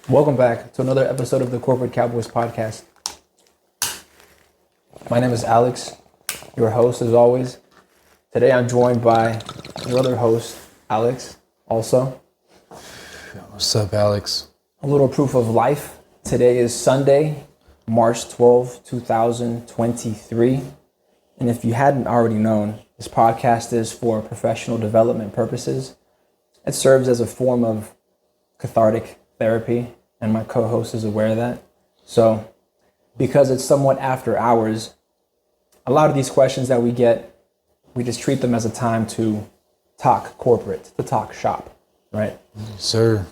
Welcome back to another episode of the Corporate Cowboys podcast. My name is Alex, your host as always. Today I'm joined by your other host, Alex, also. What's up, Alex? A little proof of life. Today is Sunday, March 12, 2023. And if you hadn't already known, this podcast is for professional development purposes. It serves as a form of cathartic therapy, and my co-host is aware of that. So, because it's somewhat after hours, a lot of these questions that we get, we just treat them as a time to talk corporate, to talk shop, right? Yes, sir.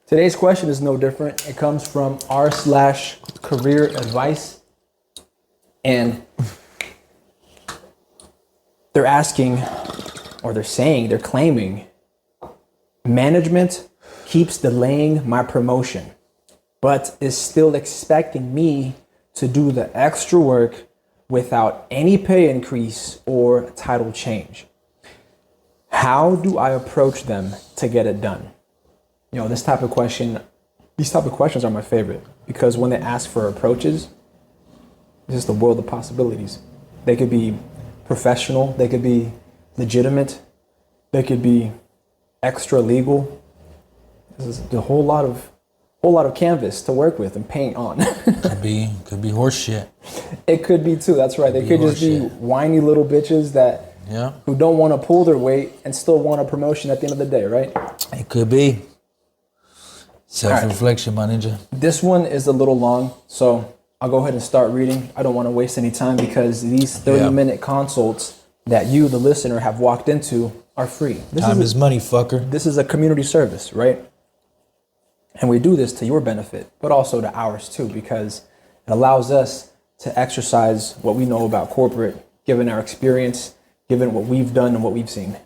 Today's question is no different. It comes from r/career advice, and they're asking, or they're claiming, management keeps delaying my promotion, but is still expecting me to do the extra work without any pay increase or title change. How do I approach them to get it done? You know, these type of questions are my favorite, because when they ask for approaches, it's just a world of possibilities. They could be professional, they could be legitimate, they could be extra legal. This is a whole lot of canvas to work with and paint on. could be horse shit. It could be too. That's right. They could just be whiny little bitches who don't want to pull their weight and still want a promotion at the end of the day, right? It could be. Self-reflection, my ninja. This one is a little long, so I'll go ahead and start reading. I don't want to waste any time because these 30-minute consults that you, the listener, have walked into are free. Time is money, fucker. This is a community service, right? And we do this to your benefit, but also to ours too, because it allows us to exercise what we know about corporate, given our experience, given what we've done and what we've seen.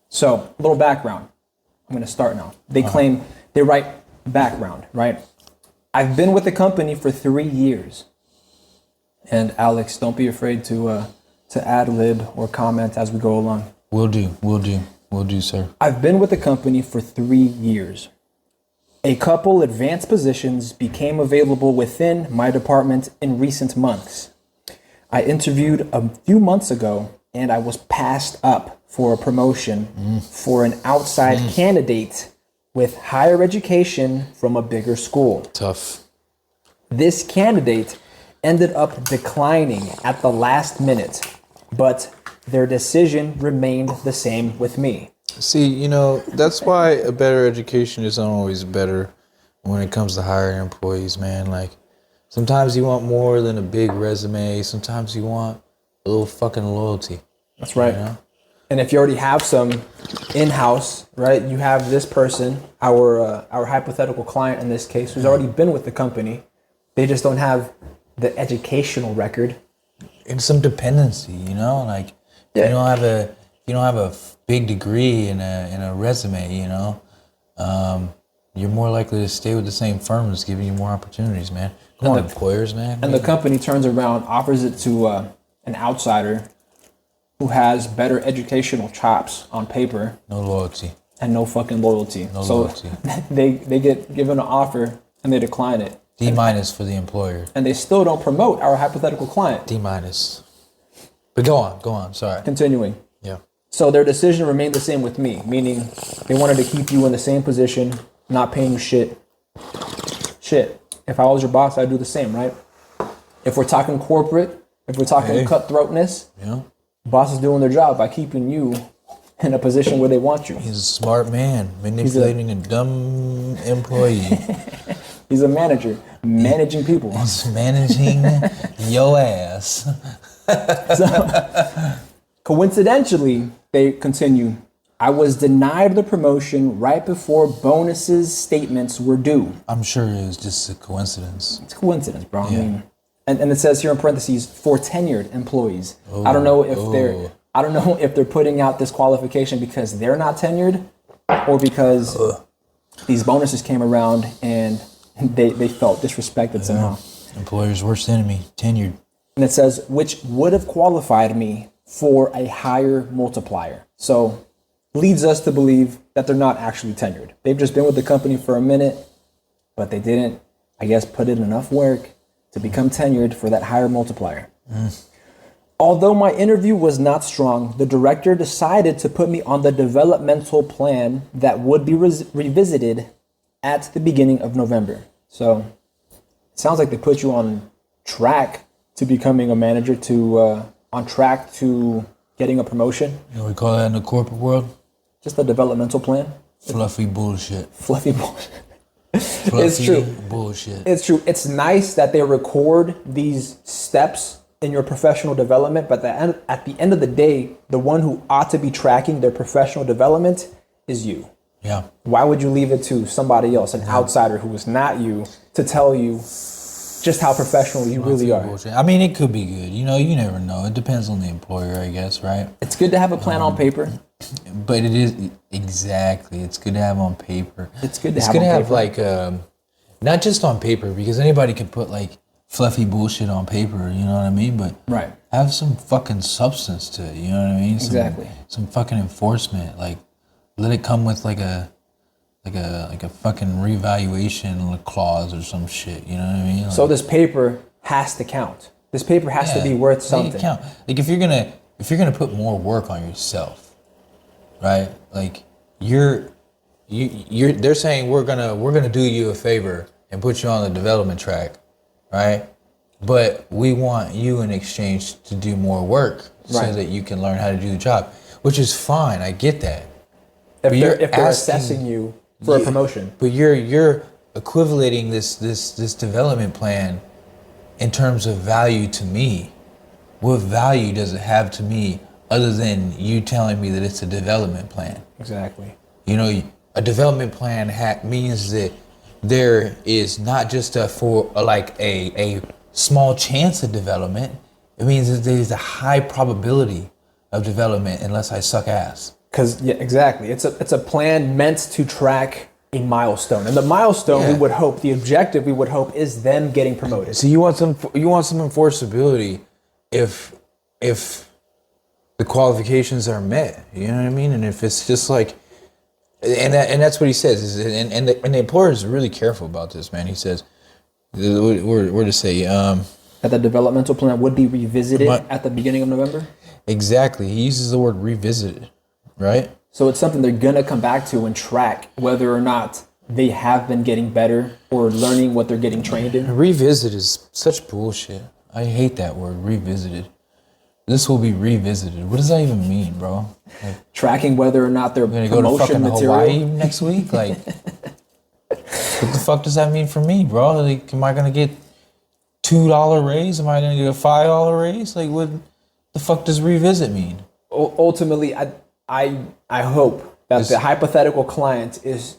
So, a little background. I'm going to start now. They write background, right? I've been with the company for 3 years. And Alex, don't be afraid to ad lib or comment as we go along. Will do, sir. I've been with the company for 3 years. A couple advanced positions became available within my department in recent months. I interviewed a few months ago and I was passed up for a promotion for an outside candidate with higher education from a bigger school. Tough. This candidate ended up declining at the last minute, but their decision remained the same with me. See, that's why a better education isn't always better when it comes to hiring employees, man. Like, sometimes you want more than a big resume. Sometimes you want a little fucking loyalty. That's right. And if you already have some in-house, right, you have this person, our hypothetical client in this case, who's already been with the company. They just don't have the educational record. And some dependency, like you don't have a big degree in a resume, you're more likely to stay with the same firm that's giving you more opportunities, man. Come on, employers, man. And the company turns around, offers it to an outsider who has better educational chops on paper. No loyalty. And no fucking loyalty. Loyalty. They get given an offer and they decline it. D- for the employer. And they still don't promote our hypothetical client. D-. But go on, sorry. Continuing. Yeah. So their decision remained the same with me, meaning they wanted to keep you in the same position, not paying you shit. If I was your boss, I'd do the same, right? If we're talking corporate, if we're talking cutthroatness, boss is doing their job by keeping you in a position where they want you. He's a smart man, manipulating a dumb employee. He's a manager, managing people. He's managing your ass. So, coincidentally, they continue, I was denied the promotion right before bonuses statements were due. I'm sure it was just a coincidence. It's a coincidence, bro. Yeah. I mean, and it says here in parentheses, for tenured employees. I don't know if they're putting out this qualification because they're not tenured or because these bonuses came around and they felt disrespected somehow. Employer's worst enemy, tenured. And it says, which would have qualified me for a higher multiplier. So leads us to believe that they're not actually tenured. They've just been with the company for a minute but they didn't, I guess, put in enough work to become tenured for that higher multiplier. Although my interview was not strong, the director decided to put me on the developmental plan that would be revisited at the beginning of November. So it sounds like they put you on track to becoming a manager, on track to getting a promotion. You know what we call that in the corporate world? Just a developmental plan. Fluffy bullshit. Fluffy bullshit. Fluffy It's true. Bullshit. It's true. It's nice that they record these steps in your professional development, but at the end of the day, the one who ought to be tracking their professional development is you. Yeah. Why would you leave it to somebody else, an outsider who is not you, to tell you just how professional you really are? Bullshit. I mean, it could be good. You know, you never know. It depends on the employer, I guess, right? It's good to have a plan on paper. But it is exactly. It's good to have on paper. It's good to it's have good on to have paper. not just on paper, because anybody can put like fluffy bullshit on paper, you know what I mean? But Right. have some fucking substance to it, you know what I mean? Exactly. Some fucking enforcement. Like, let it come with like a fucking revaluation clause or some shit, you know what I mean? Like, So this paper has to count. This paper has to be worth make it something. count. Like if you're gonna put more work on yourself, right? Like you're they're saying we're gonna do you a favor and put you on the development track, right? But we want you in exchange to do more work so Right. that you can learn how to do the job, which is fine. I get that. If you're they're asking- assessing you for a promotion. But you're equivalating this development plan in terms of value to me. What value does it have to me other than you telling me that it's a development plan? Exactly. You know, a development plan means that there is not just a small chance of development. It means that there's a high probability of development unless I suck ass. Because exactly, it's a plan meant to track a milestone, and the milestone we would hope, the objective we would hope, is them getting promoted. So you want some enforceability if the qualifications are met. You know what I mean? And if it's just like, and that's what he says. And the employer is really careful about this, man. He says, where to say, That the developmental plan would be revisited at the beginning of November. exactly. He uses the word revisited, right? So it's something they're gonna come back to and track whether or not they have been getting better or learning what they're getting trained in. Revisit is such bullshit. I hate that word, revisited. This will be revisited. What does that even mean, bro? Like, Tracking whether or not their we're gonna go to promotion fucking material. Hawaii next week? Like, what the fuck does that mean for me, bro? Like, am I gonna get $2 raise? Am I gonna get a $5 raise? Like, what the fuck does revisit mean? Ultimately, I hope that the hypothetical client is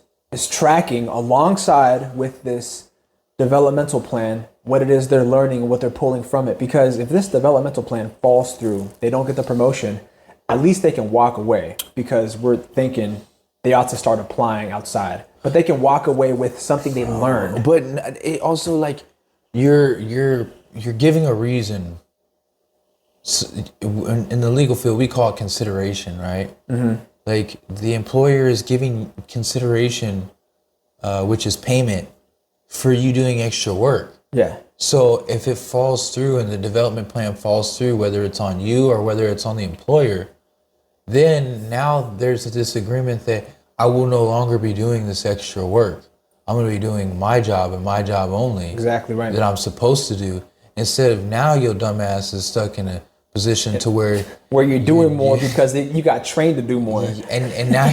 tracking alongside with this developmental plan what it is they're learning and what they're pulling from it. Because if this developmental plan falls through, they don't get the promotion, at least they can walk away, because we're thinking they ought to start applying outside. But they can walk away with something they learned. But it also, like, you're giving a reason. In the legal field, we call it consideration, right? Mm-hmm. Like, the employer is giving consideration, which is payment, for you doing extra work. Yeah. So if it falls through and the development plan falls through, whether it's on you or whether it's on the employer, then now there's a disagreement that I will no longer be doing this extra work. I'm going to be doing my job and my job only. Exactly right. That I'm supposed to do. Instead of now your dumbass is stuck in a position to where you're doing more because you got trained to do more. And now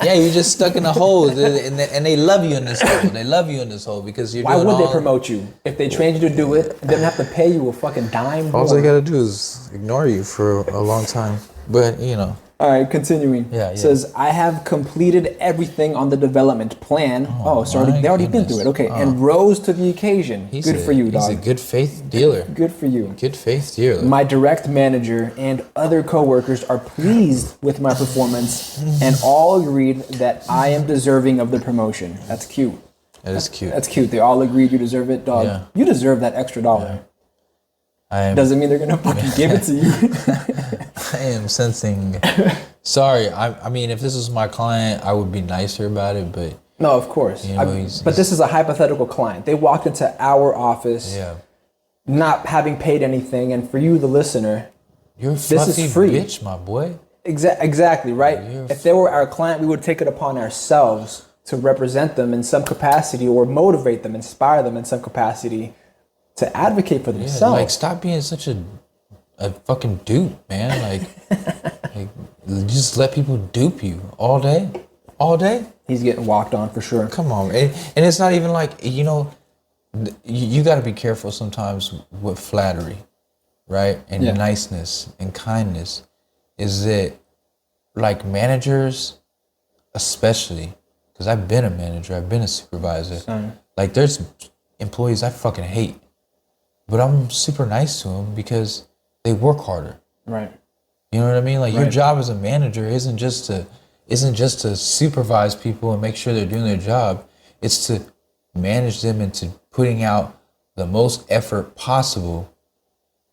you're just stuck in a hole, and they love you in this hole. They love you in this hole because you're. Why doing would all they promote you if they trained you to do it? They didn't have to pay you a fucking dime. All they gotta do is ignore you for a long time. But you know. All right, continuing. Yeah. It says, I have completed everything on the development plan. So they already been through it. Okay, and rose to the occasion. Good for you, dog. He's a good faith dealer. Good for you. Good faith dealer. My direct manager and other coworkers are pleased with my performance and all agreed that I am deserving of the promotion. That's cute. That is cute. That's cute. They all agreed you deserve it, dog. Yeah. You deserve that extra dollar. Doesn't mean they're gonna fucking give it to you. I am sensing. Sorry, I mean, if this was my client, I would be nicer about it. But No, of course. You know, but this is a hypothetical client. They walked into our office, not having paid anything, and for you, the listener, you're a this fluffy is free. Bitch, my boy. Exactly, right? If they were our client, we would take it upon ourselves to represent them in some capacity or motivate them, inspire them in some capacity to advocate for themselves. Like, stop being such a fucking dupe, man. Like, just let people dupe you all day. All day. He's getting walked on for sure. Come on, and it's not even like, you know, you got to be careful sometimes with flattery, right? And niceness and kindness. Is that, like, managers, especially, because I've been a manager, I've been a supervisor. Like, there's employees I fucking hate, but I'm super nice to them because they work harder. Right. You know what I mean? Like, your job as a manager isn't just to supervise people and make sure they're doing their job. It's to manage them into putting out the most effort possible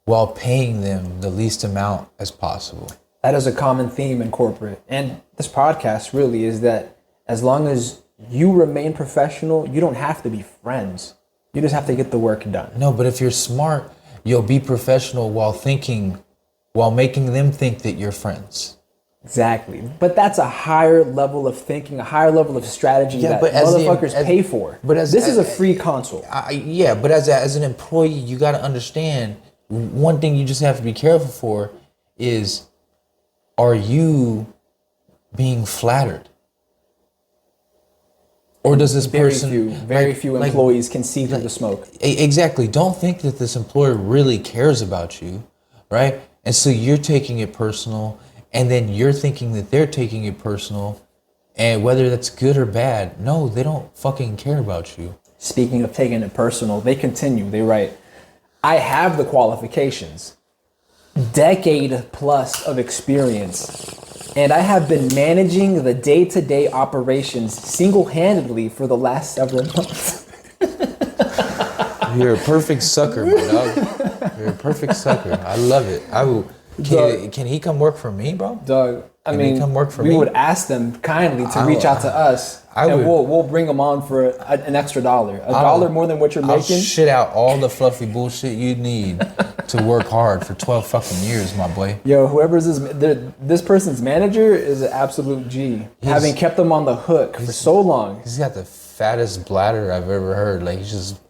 while paying them the least amount as possible. That is a common theme in corporate. And this podcast really is that as long as you remain professional, you don't have to be friends. You just have to get the work done. No, but if you're smart, you'll be professional while making them think that you're friends. Exactly. But that's a higher level of thinking, a higher level of strategy that motherfuckers pay for. But this is a free console. But as an employee, you got to understand, one thing you just have to be careful for is, are you being flattered? Or does this person... Very few employees can see through the smoke. Exactly. Don't think that this employer really cares about you, right? And so you're taking it personal, and then you're thinking that they're taking it personal, and whether that's good or bad, no, they don't fucking care about you. Speaking of taking it personal, they continue. They write, I have the qualifications, decade plus of experience, and I have been managing the day-to-day operations single-handedly for the last several months. You're a perfect sucker, my dog. You're a perfect sucker. I love it. I will. Can he come work for me, bro? Doug, I mean, come work for we me? would ask them kindly to reach out to us, and we'll bring them on for an extra $1. $1 more than what you're making. I'll shit out all the fluffy bullshit you need to work hard for 12 fucking years, my boy. Yo, whoever's this person's manager is an absolute G. Having kept them on the hook for so long. He's got the fattest bladder I've ever heard. Like, he's just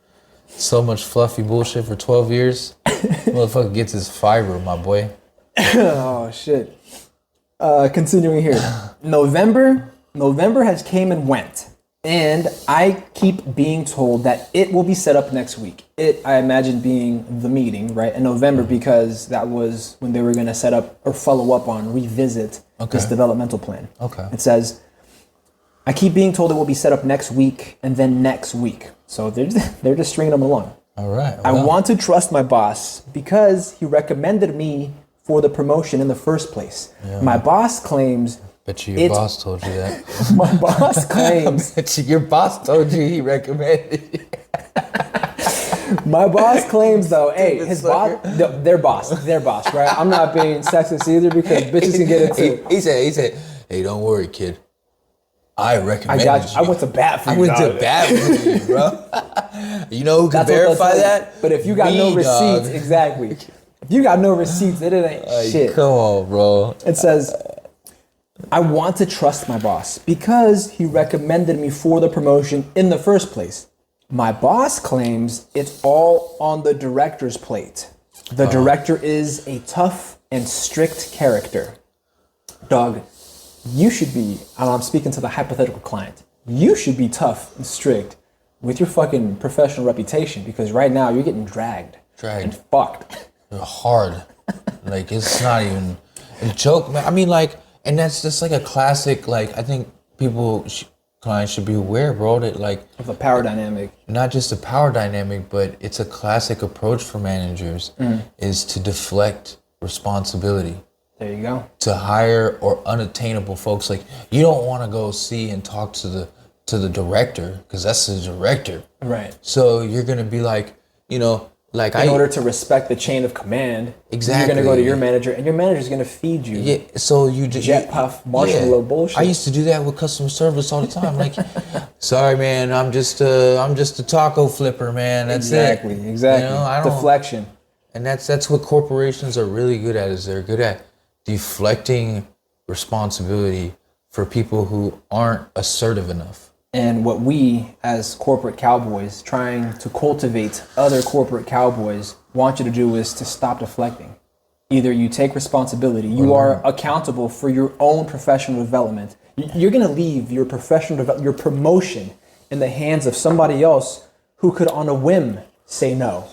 so much fluffy bullshit for 12 years. Motherfucker gets his fiber, my boy. Oh, shit. Continuing here. November has came and went. And I keep being told that it will be set up next week. It, I imagine, being the meeting, right? In November, because that was when they were going to set up or follow up on, revisit this developmental plan. Okay. It says, I keep being told it will be set up next week and then next week. So they're just stringing them along. All right. Well, I want to trust my boss because he recommended me for the promotion in the first place. Yeah. My boss claims... Bet you your boss told you that. My boss claims... Bet you your boss told you he recommended you. My boss claims, though, hey, his boss... Their boss, right? I'm not being sexist either because bitches can get into... He said, hey, don't worry, kid. I recommend you. I went to bat for you, I went to bat for you, bro. You know who can verify that? But if you got no receipts, exactly. If you got no receipts, then it ain't shit. Come on, bro. It says, I want to trust my boss because he recommended me for the promotion in the first place. My boss claims it's all on the director's plate. The director is a tough and strict character. Dog, you should be, and I'm speaking to the hypothetical client, you should be tough and strict with your fucking professional reputation because right now you're getting dragged. And fucked. Hard. Like, it's not even a joke, man. I mean, like, and that's just like a classic, like, I think clients should be aware, bro, that, like... Of the power dynamic. Not just a power dynamic, but it's a classic approach for managers is to deflect responsibility. There you go. To hire or unattainable folks. Like, you don't want to go see and talk to the director because that's the director. Right. So you're going to be like, you know, Like in order to respect the chain of command, exactly, you're going to go to your manager, and your manager's going to feed you. Yeah, so you just jet puff marshmallow bullshit. I used to do that with customer service all the time. Like, sorry, man, I'm just a taco flipper, man. That's it. Exactly. You know, I don't, deflection. and that's what corporations are really good at. Is they're good at deflecting responsibility for people who aren't assertive enough. And what we, as corporate cowboys, trying to cultivate other corporate cowboys, want you to do is to stop deflecting. Either you take responsibility, you are accountable for your own professional development. You're going to leave your your promotion in the hands of somebody else who could on a whim say no,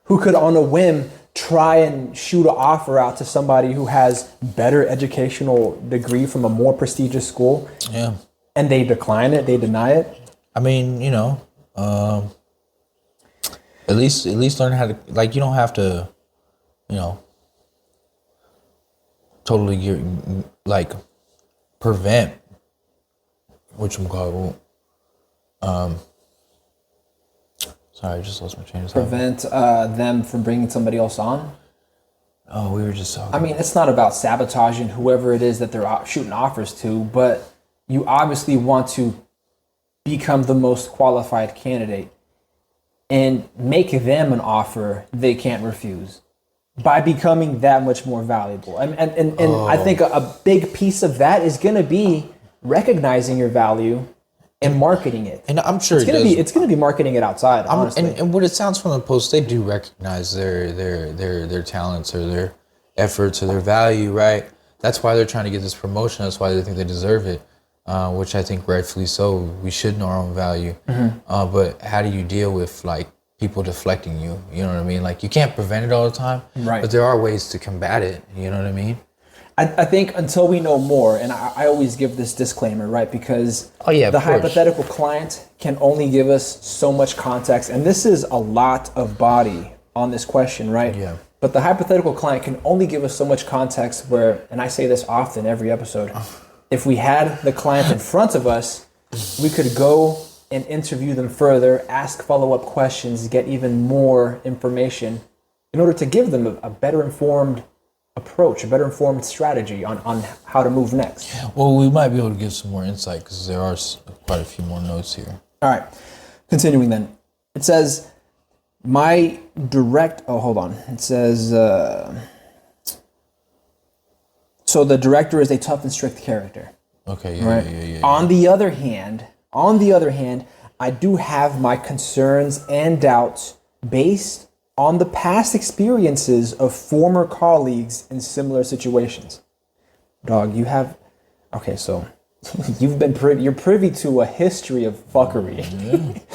who could on a whim try and shoot an offer out to somebody who has better educational degree from a more prestigious school. Yeah. And they decline it, they deny it. I mean, you know, at least learn how to, like, you don't have to, you know, totally like prevent whatchamacallit. Sorry, I just lost my train of thought. Prevent them from bringing somebody else on. Oh, we were just talking. I mean, it's not about sabotaging whoever it is that they're shooting offers to, but you obviously want to become the most qualified candidate and make them an offer they can't refuse by becoming that much more valuable. And I think a big piece of that is going to be recognizing your value and marketing it. And I'm sure it's going to be marketing it outside, honestly. And what it sounds from the post, they do recognize their talents or their efforts or their value, right? That's why they're trying to get this promotion. That's why they think they deserve it. Which I think rightfully so. We should know our own value. Mm-hmm. But how do you deal with like people deflecting you? You know what I mean? Like you can't prevent it all the time, right? But there are ways to combat it. You know what I mean? I think until we know more, and I always give this disclaimer, right? Because the hypothetical client can only give us so much context, and this is a lot of body on this question, right? Yeah. But the hypothetical client can only give us so much context where, and I say this often every episode, if we had the client in front of us, we could go and interview them further, ask follow-up questions, get even more information in order to give them a better informed approach, a better informed strategy on how to move next. Well, we might be able to give some more insight because there are quite a few more notes here. All right, continuing then. It says, it says, so the director is a tough and strict character. Okay, yeah. On the other hand, I do have my concerns and doubts based on the past experiences of former colleagues in similar situations. Dog, so you're privy to a history of fuckery.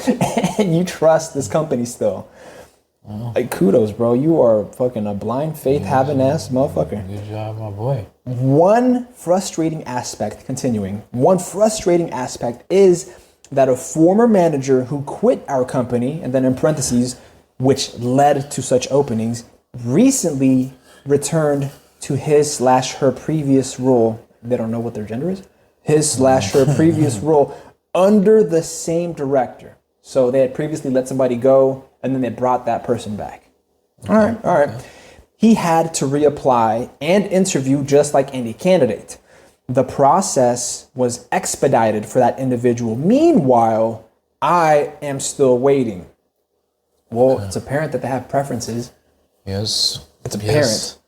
Yeah. And you trust this company still. Oh. Like, kudos, bro. You are fucking a blind faith having ass motherfucker. Good job, my boy. One frustrating aspect is that a former manager who quit our company, and then in parentheses, which led to such openings, recently returned to his/her previous role. They don't know what their gender is. His/her previous role under the same director. So they had previously let somebody go, and then they brought that person back. Okay. All right. Okay. He had to reapply and interview just like any candidate. The process was expedited for that individual. Meanwhile, I am still waiting. Well, it's apparent that they have preferences. Yes. It's apparent.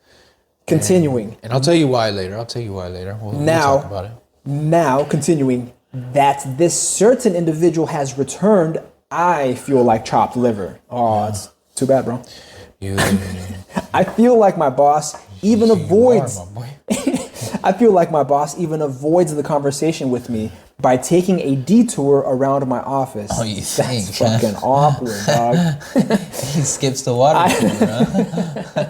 Continuing. And I'll tell you why later. We'll talk about it. Now, continuing, that this certain individual has returned, I feel like chopped liver. Oh, it's too bad, bro. I feel like my boss even avoids... I feel like my boss even avoids the conversation with me by taking a detour around my office. Oh, you think? That's fucking awkward, dog. He skips the water cooler, huh?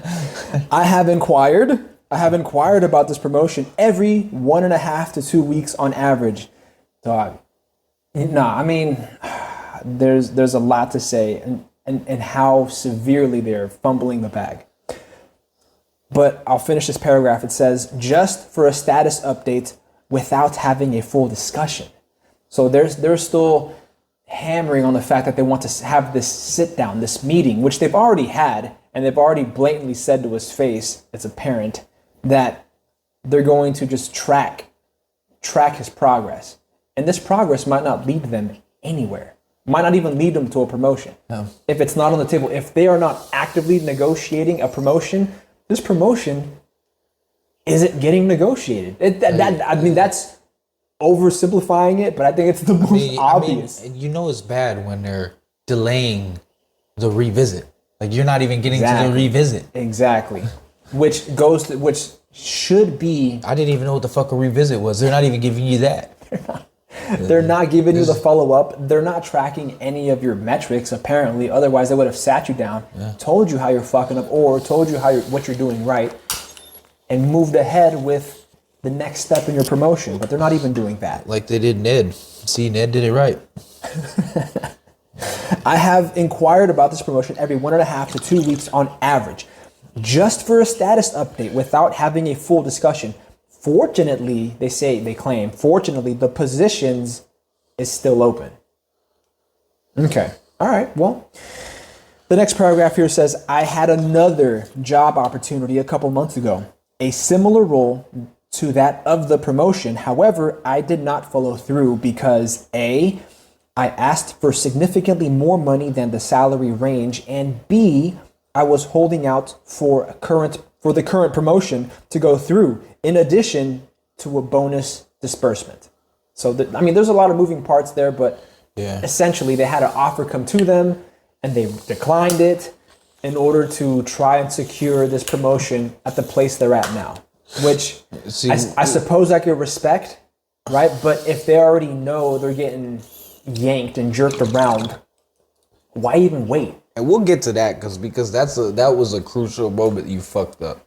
I have inquired about this promotion every 1.5 to 2 weeks on average. Dog. Nah, I mean, there's a lot to say and how severely they're fumbling the bag. But I'll finish this paragraph. It says, just for a status update without having a full discussion. So they're still hammering on the fact that they want to have this sit down, this meeting, which they've already had, and they've already blatantly said to his face, it's apparent, that they're going to just track his progress. And this progress might not lead them anywhere. Might not even lead them to a promotion. No. If it's not on the table, if they are not actively negotiating a promotion, this promotion isn't getting negotiated. I mean, that's oversimplifying it, but I think it's the most obvious. You know it's bad when they're delaying the revisit. Like you're not even getting to the revisit. Exactly. Which should be. I didn't even know what the fuck a revisit was. They're not even giving you that. They're not giving you the follow-up. They're not tracking any of your metrics, apparently. Otherwise, they would have sat you down, told you how you're fucking up, or told you what you're doing right, and moved ahead with the next step in your promotion. But they're not even doing that. Like they did Ned. See, Ned did it right. I have inquired about this promotion every 1.5 to 2 weeks on average, just for a status update without having a full discussion. Fortunately, they claim, fortunately, the positions is still open. Okay. All right. Well, the next paragraph here says, I had another job opportunity a couple months ago, a similar role to that of the promotion. However, I did not follow through because A, I asked for significantly more money than the salary range, and B, I was holding out for the current promotion to go through, in addition to a bonus disbursement. So, there's a lot of moving parts there, but essentially they had an offer come to them and they declined it in order to try and secure this promotion at the place they're at now, which I suppose I could respect, right? But if they already know they're getting yanked and jerked around, why even wait? And we'll get to that because that was a crucial moment you fucked up.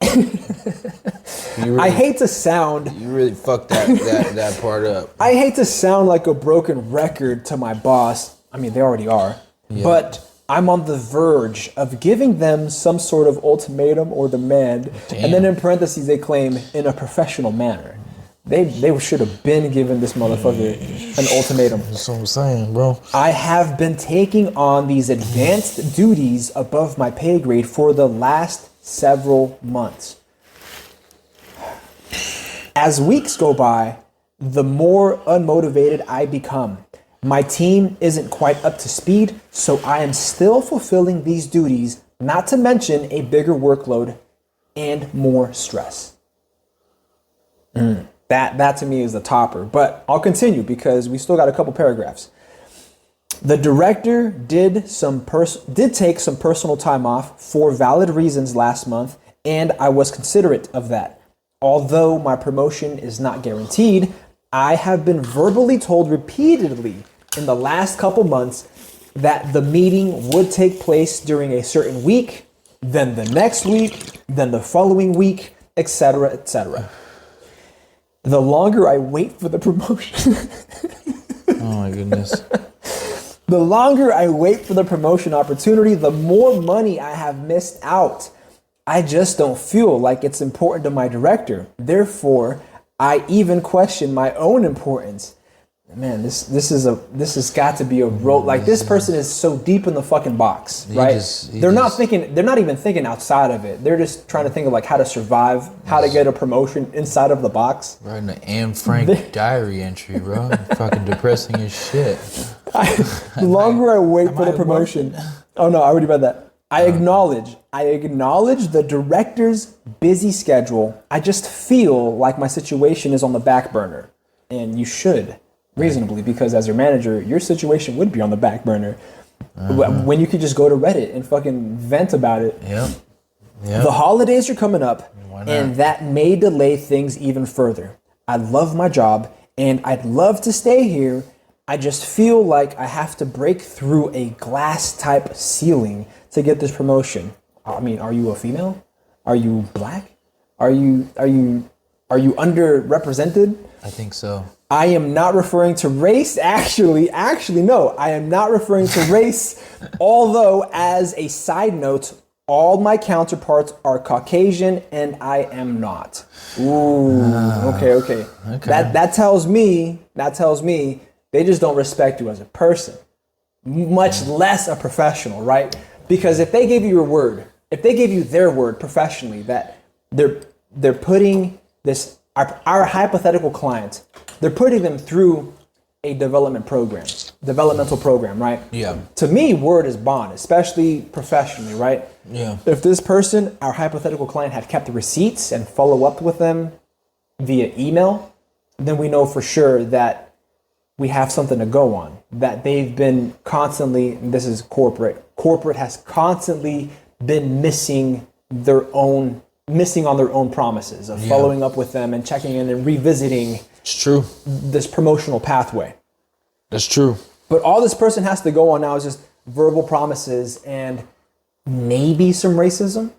I hate to sound... You really fucked that part up. I hate to sound like a broken record to my boss. I mean, they already are. Yeah. But I'm on the verge of giving them some sort of ultimatum or demand. Damn. And then in parentheses, they claim in a professional manner. They should have been giving this motherfucker an ultimatum. That's what I'm saying, bro. I have been taking on these advanced duties above my pay grade for the last several months. As weeks go by, the more unmotivated I become. My team isn't quite up to speed, so I am still fulfilling these duties, not to mention a bigger workload and more stress. That to me is the topper, but I'll continue because we still got a couple paragraphs. The director did take some personal time off for valid reasons last month, and I was considerate of that. Although my promotion is not guaranteed, I have been verbally told repeatedly in the last couple months that the meeting would take place during a certain week, then the next week, then the following week, etc., etc. The longer I wait for the promotion... Oh my goodness. The longer I wait for the promotion opportunity, the more money I have missed out. I just don't feel like it's important to my director. Therefore, I even question my own importance. Man, this has got to be a role. Like, this person is so deep in the fucking box, right? They're not even thinking outside of it. They're just trying to think of like how to survive, how to get a promotion inside of the box. Writing an Anne Frank diary entry, bro. Fucking depressing as shit. The longer I wait for the promotion. Oh no, I already read that. I acknowledge the director's busy schedule. I just feel like my situation is on the back burner. And you should, reasonably, because as your manager, your situation would be on the back burner. When you could just go to Reddit and fucking vent about it. Yep. The holidays are coming up, and that may delay things even further. I love my job, and I'd love to stay here. I just feel like I have to break through a glass-type ceiling to get this promotion. I mean, are you a female? Are you black? Are you underrepresented? I think so. I am not referring to race. Actually, no. I am not referring to race. Although, as a side note, all my counterparts are Caucasian, and I am not. Ooh. Okay. That tells me they just don't respect you as a person. much less a professional, right? Because if they gave you your word, if they gave you their word professionally that they're putting this our hypothetical client, they're putting them through a developmental program, right? Yeah. To me, word is bond, especially professionally, right? Yeah. If this person, our hypothetical client, had kept the receipts and follow up with them via email, then we know for sure that we have something to go on, that they've been constantly, and this is corporate has constantly been missing on their own promises of following up with them and checking in and revisiting It's true. this promotional pathway. That's true. But all this person has to go on now is just verbal promises and maybe some racism.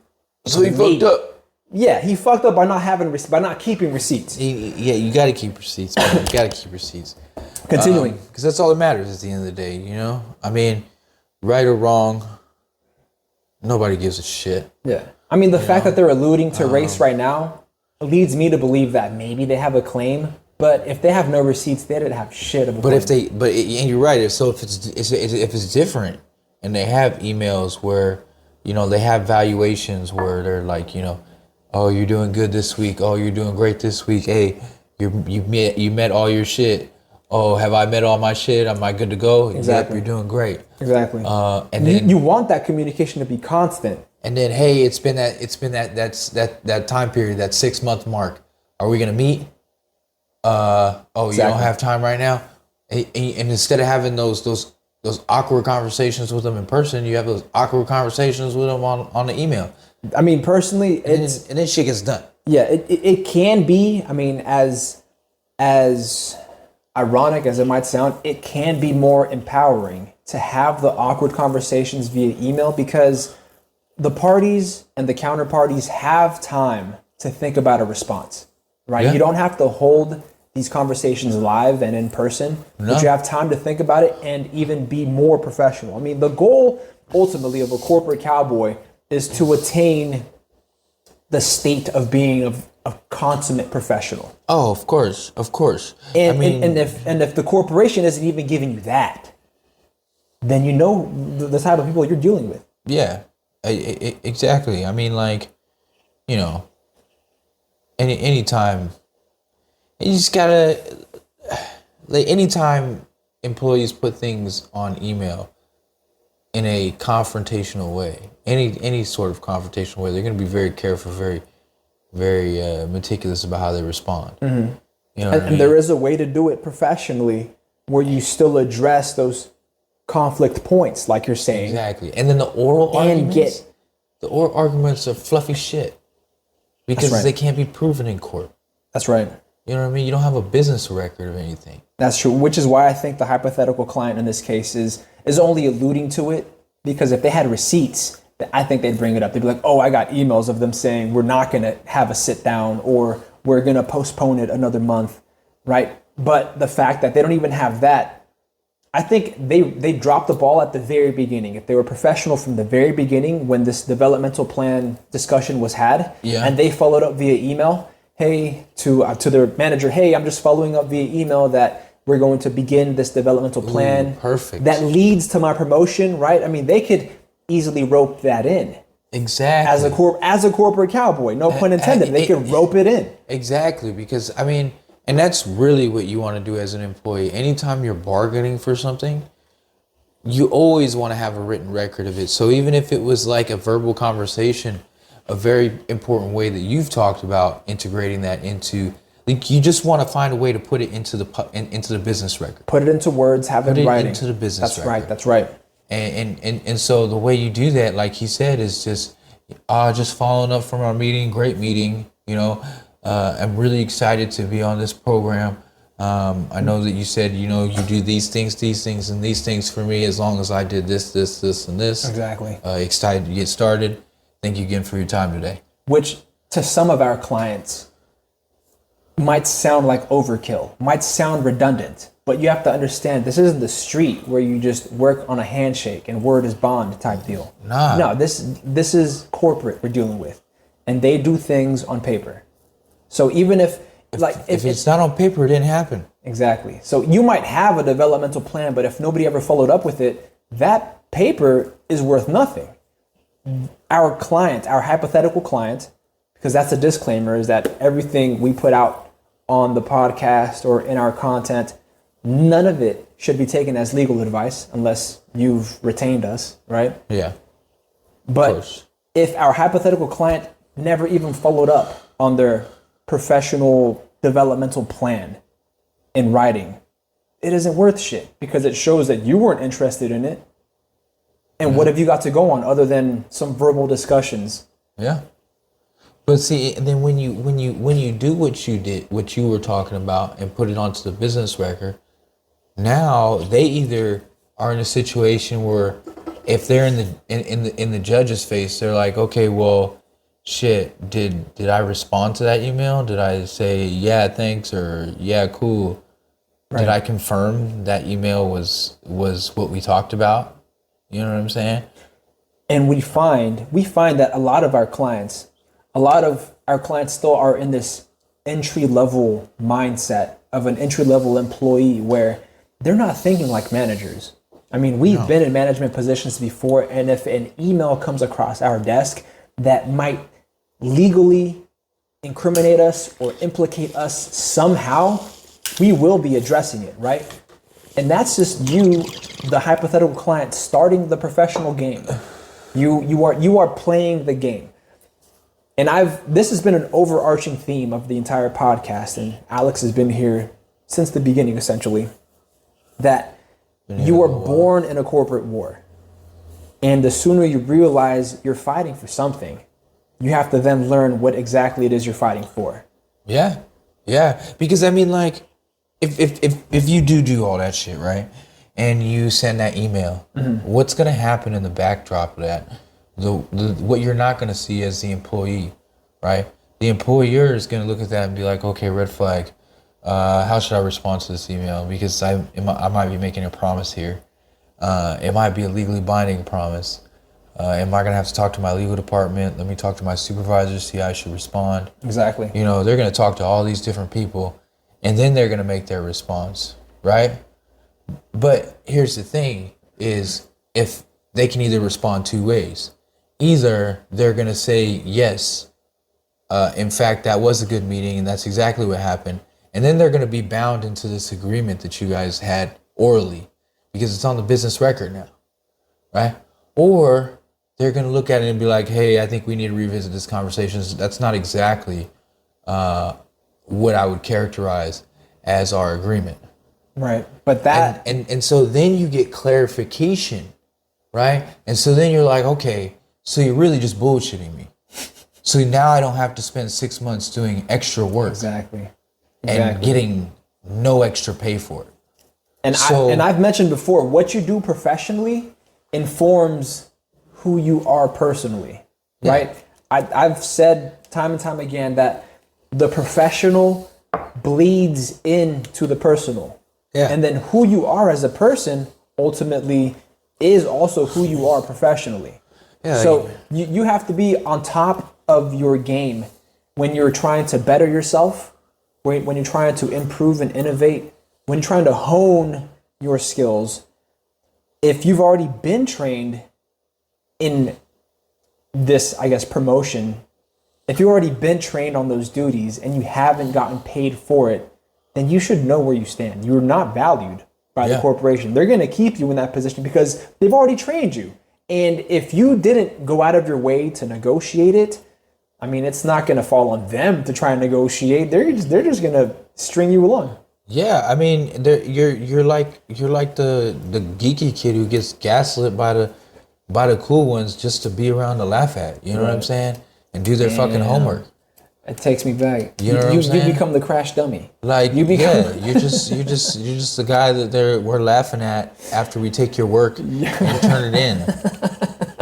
So he fucked up. Yeah, he fucked up by not keeping receipts. Yeah, you got to keep receipts, man. You got to keep receipts. Continuing. Because that's all that matters at the end of the day, you know? I mean, right or wrong, nobody gives a shit. Yeah. I mean, the fact that they're alluding to race right now leads me to believe that maybe they have a claim, but if they have no receipts, they didn't have shit of a claim. And you're right. So if it's different, and they have emails where, you know, they have valuations where they're like, you know, oh, you're doing good this week. Oh, you're doing great this week. Hey, you met all your shit. Oh, have I met all my shit? Am I good to go? Exactly. Yep, you're doing great. Exactly. And then you want that communication to be constant. And then, hey, it's been that time period, that 6-month mark. Are we gonna meet? You don't have time right now. And instead of having those awkward conversations with them in person, you have those awkward conversations with them on the email. I mean, personally, and then shit gets done. Yeah, it can be. I mean, as ironic as it might sound, it can be more empowering to have the awkward conversations via email because the parties and the counterparties have time to think about a response, right? Yeah. You don't have to hold these conversations live and in person, but you have time to think about it and even be more professional. I mean, the goal ultimately of a corporate cowboy is to attain the state of being a consummate professional. Oh, of course. And if the corporation isn't even giving you that, then you know the type of people you're dealing with. Yeah, exactly. I mean, like, you know, anytime, you just gotta, like, anytime employees put things on email in a confrontational way, any sort of confrontational way, they're gonna be very careful, very meticulous about how they respond. Mm-hmm. You know what I mean? And there is a way to do it professionally where you still address those conflict points, like you're saying. Exactly. And then the oral arguments are fluffy shit because they can't be proven in court. That's right. You know what I mean? You don't have a business record of anything. That's true, which is why I think the hypothetical client in this case is only alluding to it, because if they had receipts, I think they'd bring it up. They'd be like, oh, I got emails of them saying we're not going to have a sit down or we're going to postpone it another month, right? But the fact that they don't even have that, I think they dropped the ball at the very beginning. If they were professional from the very beginning when this developmental plan discussion was had, and they followed up via email, hey, to their manager, hey, I'm just following up via email that we're going to begin this developmental plan. Ooh, perfect. That leads to my promotion, right? I mean, they could easily rope that in. Exactly. As a corporate cowboy, no pun intended, they could rope it in. Exactly, because I mean, and that's really what you want to do as an employee. Anytime you're bargaining for something, you always want to have a written record of it. So even if it was like a verbal conversation, a very important way that you've talked about integrating that into, like, you just want to find a way to put it into the business record. Put it into words, have it in writing. Into the business record. That's right. And so the way you do that, like he said, is just following up from our meeting. Great meeting. You know, I'm really excited to be on this program. I know that you said, you know, you do these things, and these things for me as long as I did this, and this. Exactly. Excited to get started. Thank you again for your time today. Which to some of our clients might sound like overkill, might sound redundant. But you have to understand, this isn't the street where you just work on a handshake and word is bond type deal. Nah. No, this is corporate we're dealing with. And they do things on paper. So even if it's not on paper, it didn't happen. Exactly. So you might have a developmental plan, but if nobody ever followed up with it, that paper is worth nothing. Our client, our hypothetical client, because that's a disclaimer, is that everything we put out on the podcast or in our content, none of it should be taken as legal advice unless you've retained us, right? Yeah. But if our hypothetical client never even followed up on their professional developmental plan in writing, it isn't worth shit because it shows that you weren't interested in it. And what have you got to go on other than some verbal discussions? Yeah. But see, and then when you do what you did, what you were talking about, and put it onto the business record, now they either are in a situation where, if they're in the judge's face, they're like, okay, well, shit, did I respond to that email? Did I say yeah, thanks, or yeah, cool? Right. Did I confirm that email was what we talked about? You know what I'm saying? And we find that a lot of our clients still are in this entry-level mindset of an entry-level employee where they're not thinking like managers. I mean, we've been in management positions before, and if an email comes across our desk that might legally incriminate us or implicate us somehow, we will be addressing it, right? And that's just you, the hypothetical client, starting the professional game. You are playing the game. And this has been an overarching theme of the entire podcast, and Alex has been here since the beginning, essentially, that you are born in a corporate war. And the sooner you realize you're fighting for something, you have to then learn what exactly it is you're fighting for. Yeah. Yeah. Because I mean, like, if you do all that shit, right, and you send that email, what's going to happen in the backdrop of that? What you're not going to see as the employee, right? The employer is going to look at that and be like, okay, red flag. How should I respond to this email? Because I might be making a promise here. It might be a legally binding promise. Am I going to have to talk to my legal department? Let me talk to my supervisor, see how I should respond. Exactly. You know, they're going to talk to all these different people, and then they're going to make their response, right? But here's the thing is, if they can either respond two ways. Either they're going to say, yes, in fact, that was a good meeting, and that's exactly what happened. And then they're going to be bound into this agreement that you guys had orally, because it's on the business record now, right? Or they're going to look at it and be like, hey, I think we need to revisit this conversation. That's not exactly what I would characterize as our agreement. Right. But that... And so then you get clarification, right? And so then you're like, okay, so you're really just bullshitting me. So now I don't have to spend 6 months doing extra work. Exactly. And getting no extra pay for it. And I've mentioned before, what you do professionally informs who you are personally, right? I've said time and time again that the professional bleeds into the personal. Yeah. And then who you are as a person ultimately is also who you are professionally. Yeah, so you have to be on top of your game when you're trying to better yourself, when you're trying to improve and innovate, when you're trying to hone your skills. If you've already been trained in this, I guess, promotion, if you've already been trained on those duties and you haven't gotten paid for it, then you should know where you stand. You're not valued by the corporation. They're going to keep you in that position because they've already trained you. And if you didn't go out of your way to negotiate it, I mean, it's not going to fall on them to try and negotiate. They're just going to string you along. Yeah, I mean, you're like the geeky kid who gets gaslit by the cool ones just to be around to laugh at. You know what I'm saying? And do their fucking homework. It takes me back. You know what I'm saying? You become the crash dummy. Like you're just the guy that we're laughing at after we take your work and turn it in.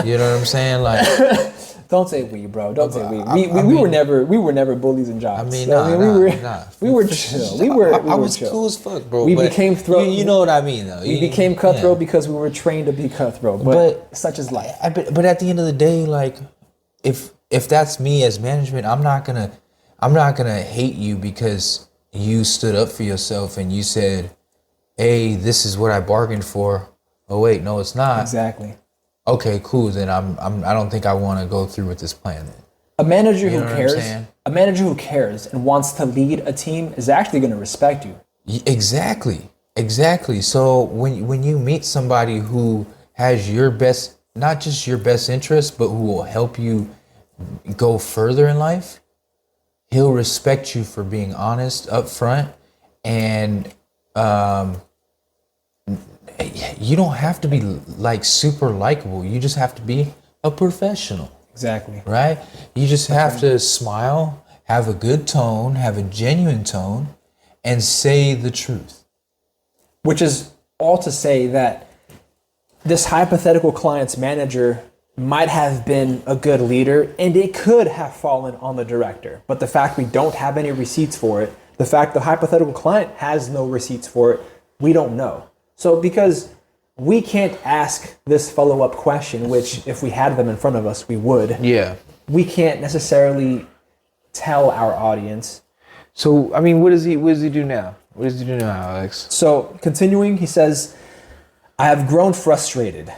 You know what I'm saying? Like, don't say we, bro. Don't say we. We were never bullies and jocks. I mean, we were chill. I was chill. Cool as fuck, bro. We became cutthroat. You know what I mean, though. We became cutthroat because we were trained to be cutthroat. But such is life. But at the end of the day, like, if that's me as management, I'm not gonna hate you because you stood up for yourself and you said, hey, this is what I bargained for. Oh wait, no, it's not. Exactly. Okay, cool. Then I don't think I want to go through with this plan then. A manager You know who what I'm cares, saying? a manager who cares and wants to lead a team is actually going to respect you. Exactly. So when you meet somebody who has your best, not just your best interest, but who will help you go further in life, he'll respect you for being honest up front, and you don't have to be like super likable. You just have to be a professional. Exactly. Right? You just have to smile, have a good tone, have a genuine tone, and say the truth. Which is all to say that this hypothetical client's manager might have been a good leader and it could have fallen on the director. But the fact we don't have any receipts for it, the fact the hypothetical client has no receipts for it, we don't know. So because we can't ask this follow-up question, which if we had them in front of us, we would. Yeah. We can't necessarily tell our audience. So, I mean, what does he do now? What does he do now, Alex? So continuing, he says, I have grown frustrated.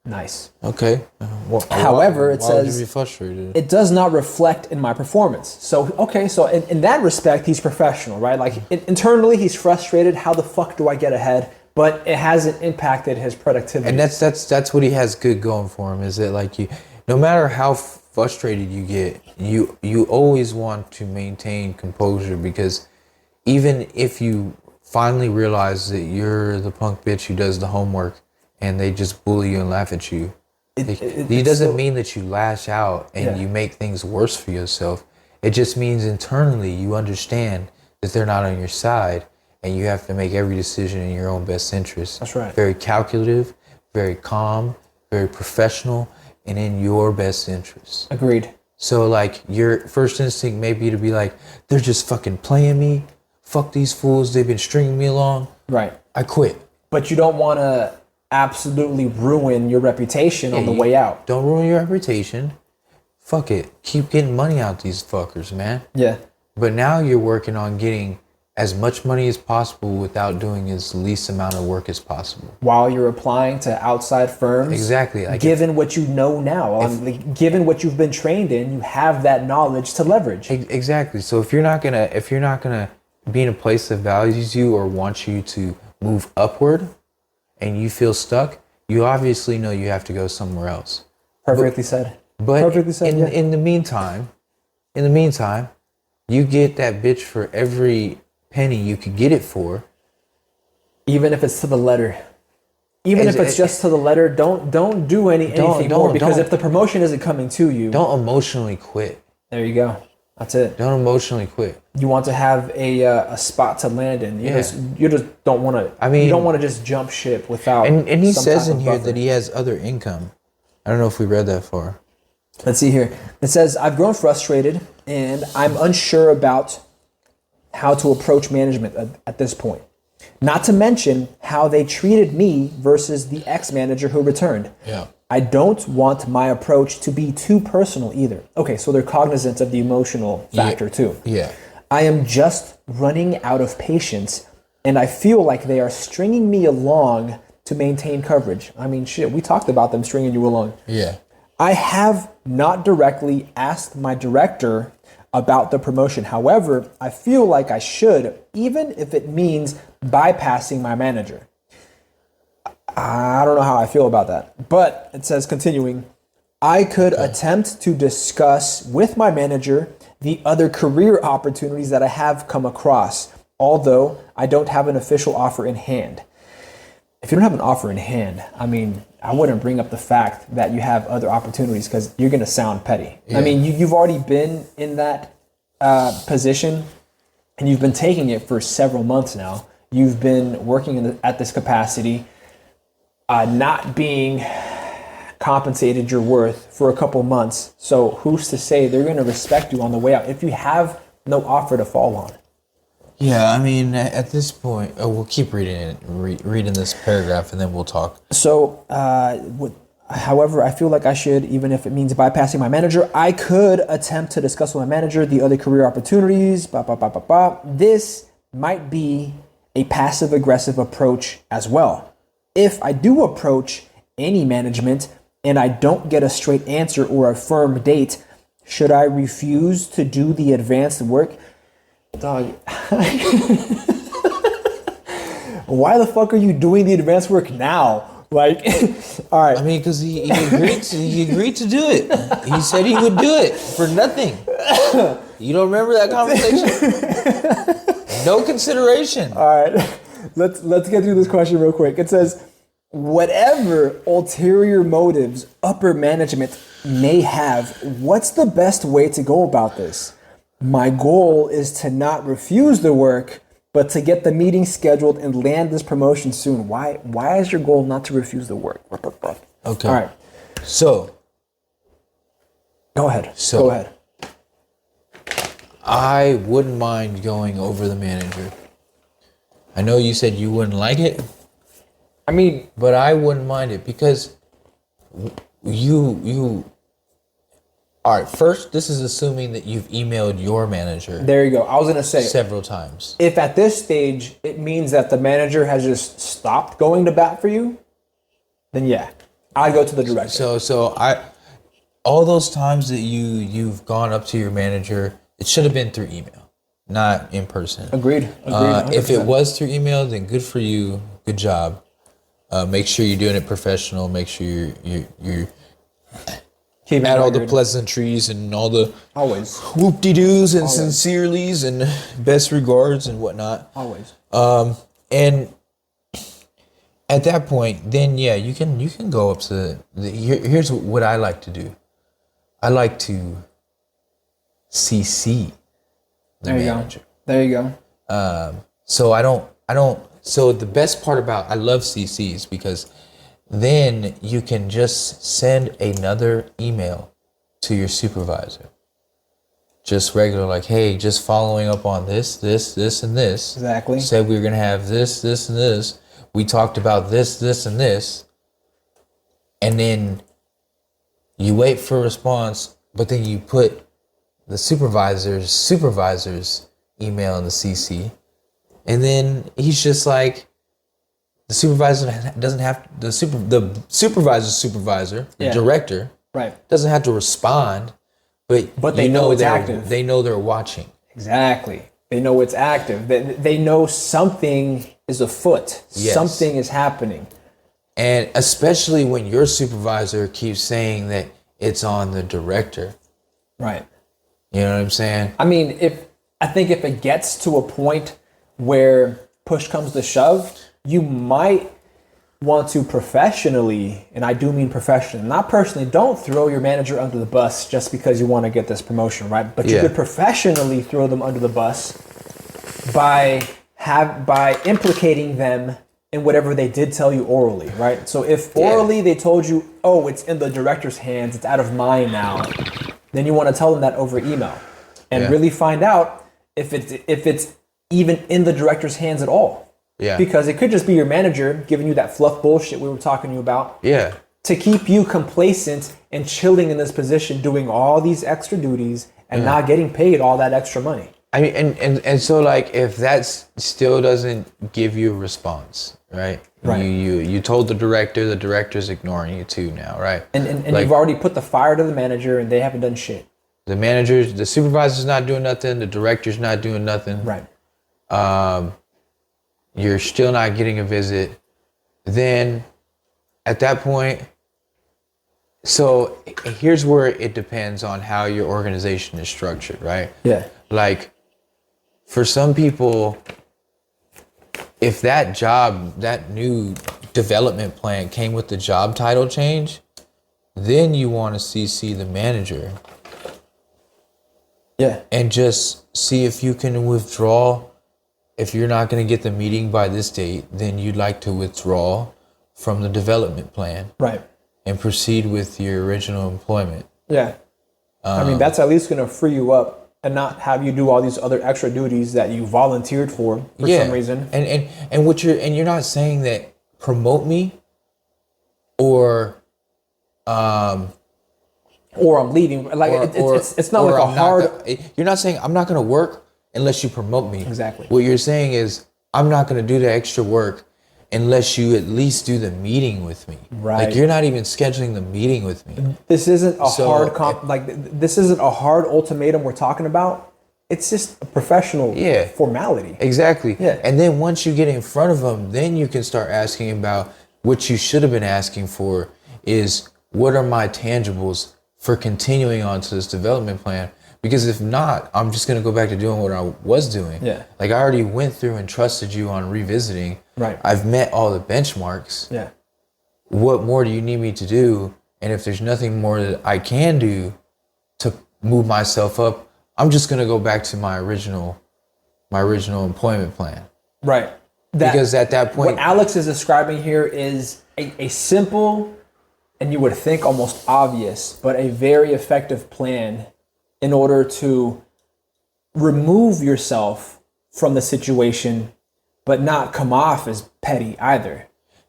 Nice. Okay. However, it why would says you be frustrated? it does not reflect in my performance. So, okay, so in that respect, he's professional, right? Like internally, he's frustrated. How the fuck do I get ahead? But it hasn't impacted his productivity. And that's what he has good going for him, is that like no matter how frustrated you get, you always want to maintain composure, because even if you finally realize that you're the punk bitch who does the homework and they just bully you and laugh at you, it doesn't mean that you lash out and you make things worse for yourself. It just means internally you understand that they're not on your side, and you have to make every decision in your own best interest. That's right. Very calculative, very calm, very professional, and in your best interest. Agreed. So like your first instinct may be to be like, they're just fucking playing me. Fuck these fools. They've been stringing me along. Right. I quit. But you don't want to absolutely ruin your reputation on the way out. Don't ruin your reputation. Fuck it. Keep getting money out these fuckers, man. Yeah. But now you're working on getting as much money as possible without doing as least amount of work as possible. While you're applying to outside firms. Exactly. Like given what you know now, given what you've been trained in, you have that knowledge to leverage. Exactly. So if you're not gonna be in a place that values you or wants you to move upward, and you feel stuck, you obviously know you have to go somewhere else. Perfectly said. But Perfectly said. in the meantime, you get that bitch for every penny you could get it for. Even if it's to the letter. Even if it's just to the letter, don't do anything more, because if the promotion isn't coming to you, don't emotionally quit. There you go. That's it. Don't emotionally quit. You want to have a spot to land in. You just don't want to. I mean, you don't want to just jump ship without. And he says in here that he has other income. I don't know if we read that far. Let's see here. It says, I've grown frustrated and I'm unsure about how to approach management at this point. Not to mention how they treated me versus the ex-manager who returned. Yeah. I don't want my approach to be too personal either. Okay, so they're cognizant of the emotional factor too. Yeah. I am just running out of patience and I feel like they are stringing me along to maintain coverage. I mean, shit, we talked about them stringing you along. Yeah. I have not directly asked my director about the promotion. However, I feel like I should, even if it means bypassing my manager. I don't know how I feel about that. But it says, continuing, I could attempt to discuss with my manager the other career opportunities that I have come across, although I don't have an official offer in hand. If you don't have an offer in hand, I mean, I wouldn't bring up the fact that you have other opportunities because you're going to sound petty. Yeah. I mean, you've already been in that position and you've been taking it for several months now. You've been working at this capacity, not being compensated your worth for a couple months. So who's to say they're going to respect you on the way out if you have no offer to fall on? Yeah, I mean, at this point, we'll keep reading it, reading this paragraph, and then we'll talk. So, however, I feel like I should, even if it means bypassing my manager, I could attempt to discuss with my manager the other career opportunities, This might be a passive-aggressive approach as well. if I do approach any management and I don't get a straight answer or a firm date, should I refuse to do the advanced work? Dog, why the fuck are you doing the advanced work now? Like, all right. I mean, because he agreed to do it. He said he would do it for nothing. You don't remember that conversation? No consideration. All right. Let's get through this question real quick. It says, whatever ulterior motives upper management may have, what's the best way to go about this? My goal is to not refuse the work, but to get the meeting scheduled and land this promotion soon. Why is your goal not to refuse the work? What the fuck? Okay. All right. So. Go ahead. I wouldn't mind going over the manager. I know you said you wouldn't like it. I mean, but I wouldn't mind it because you. All right. First, this is assuming that you've emailed your manager. There you go. I was gonna say several times. If at this stage it means that the manager has just stopped going to bat for you, then yeah, I go to the director. All those times that you've gone up to your manager, it should have been through email, not in person. Agreed. If it was through email, then good for you. Good job. Make sure you're doing it professional. Make sure you're add all the pleasantries and all the always whoop-de-doos and sincerelies and best regards and whatnot. Always. And at that point, then yeah, you can go up to here's what I like to do. I like to CC the manager. There you go. So the best part about I love CCs because then you can just send another email to your supervisor. Just regular, like, hey, just following up on this, and this. Exactly. Said we were gonna have this, and this. We talked about this, and this. And then you wait for a response, but then you put the supervisor's email in the CC. And then he's just like, the supervisor doesn't have the supervisor, the director, right, doesn't have to respond, but they know it's active. They know they're watching. Exactly. They know it's active. They know something is afoot. Yes. Something is happening. And especially when your supervisor keeps saying that it's on the director. Right. You know what I'm saying? I mean, I think if it gets to a point where push comes to shove, you might want to professionally, and I do mean professionally, not personally, don't throw your manager under the bus just because you want to get this promotion, right? But you could professionally throw them under the bus by implicating them in whatever they did tell you orally, right? So if orally they told you, oh, it's in the director's hands, it's out of mine now, then you want to tell them that over email and really find out if it's even in the director's hands at all. Yeah. Because it could just be your manager giving you that fluff bullshit we were talking to you about. Yeah. To keep you complacent and chilling in this position, doing all these extra duties and not getting paid all that extra money. I mean, and so like if that still doesn't give you a response, right? Right. You told the director's ignoring you too now, right? And like, you've already put the fire to the manager and they haven't done shit. The supervisor's not doing nothing, the director's not doing nothing. Right. You're still not getting a visit. Then at that point, so here's where it depends on how your organization is structured, right? Yeah. Like for some people, if that new development plan came with the job title change, then you want to CC the manager. Yeah. And just see if you can withdraw. If you're not going to get the meeting by this date, then you'd like to withdraw from the development plan. Right. And proceed with your original employment. Yeah. I mean, that's at least going to free you up and not have you do all these other extra duties that you volunteered for some reason. And you're not saying that promote me or I'm leaving. Like it's not like a hard. You're not saying I'm not going to work unless you promote me. Exactly. What you're saying is I'm not going to do the extra work unless you at least do the meeting with me. Right. Like you're not even scheduling the meeting with me. This isn't a this isn't a hard ultimatum we're talking about. It's just a professional formality. Exactly. Yeah. And then once you get in front of them, then you can start asking about what you should have been asking for is what are my tangibles for continuing on to this development plan? Because if not, I'm just going to go back to doing what I was doing. Yeah. Like I already went through and trusted you on revisiting. Right. I've met all the benchmarks. Yeah. What more do you need me to do? And if there's nothing more that I can do to move myself up, I'm just going to go back to my original employment plan. Right. Because at that point, what Alex is describing here is a simple, and you would think almost obvious, but a very effective plan in order to remove yourself from the situation, but not come off as petty either.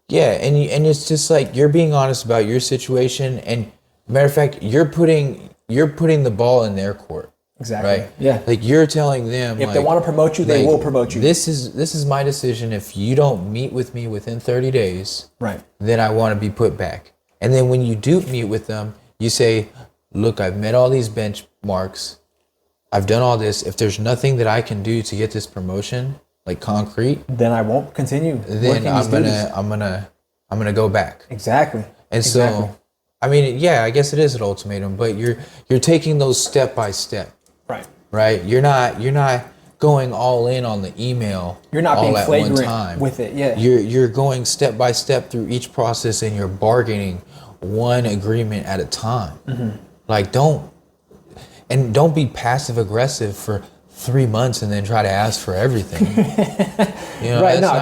Yeah, and it's just like you're being honest about your situation, and matter of fact, you're putting the ball in their court. Exactly. Right. Yeah. Like you're telling them if they want to promote you, they will promote you. This is my decision. If you don't meet with me within 30 days, right, then I want to be put back. And then when you do meet with them, you say, look, I've met all these benchmarks. I've done all this. If there's nothing that I can do to get this promotion, like concrete, then I won't continue. Then I'm gonna go back. Exactly. And so, I mean, yeah, I guess it is an ultimatum, but you're taking those step by step. Right. Right. You're not going all in on the email. You're not being flagrant with it. Yeah. You're going step by step through each process, and you're bargaining one agreement at a time. Mm-hmm. Like don't be passive aggressive for 3 months and then try to ask for everything. You know, right. No,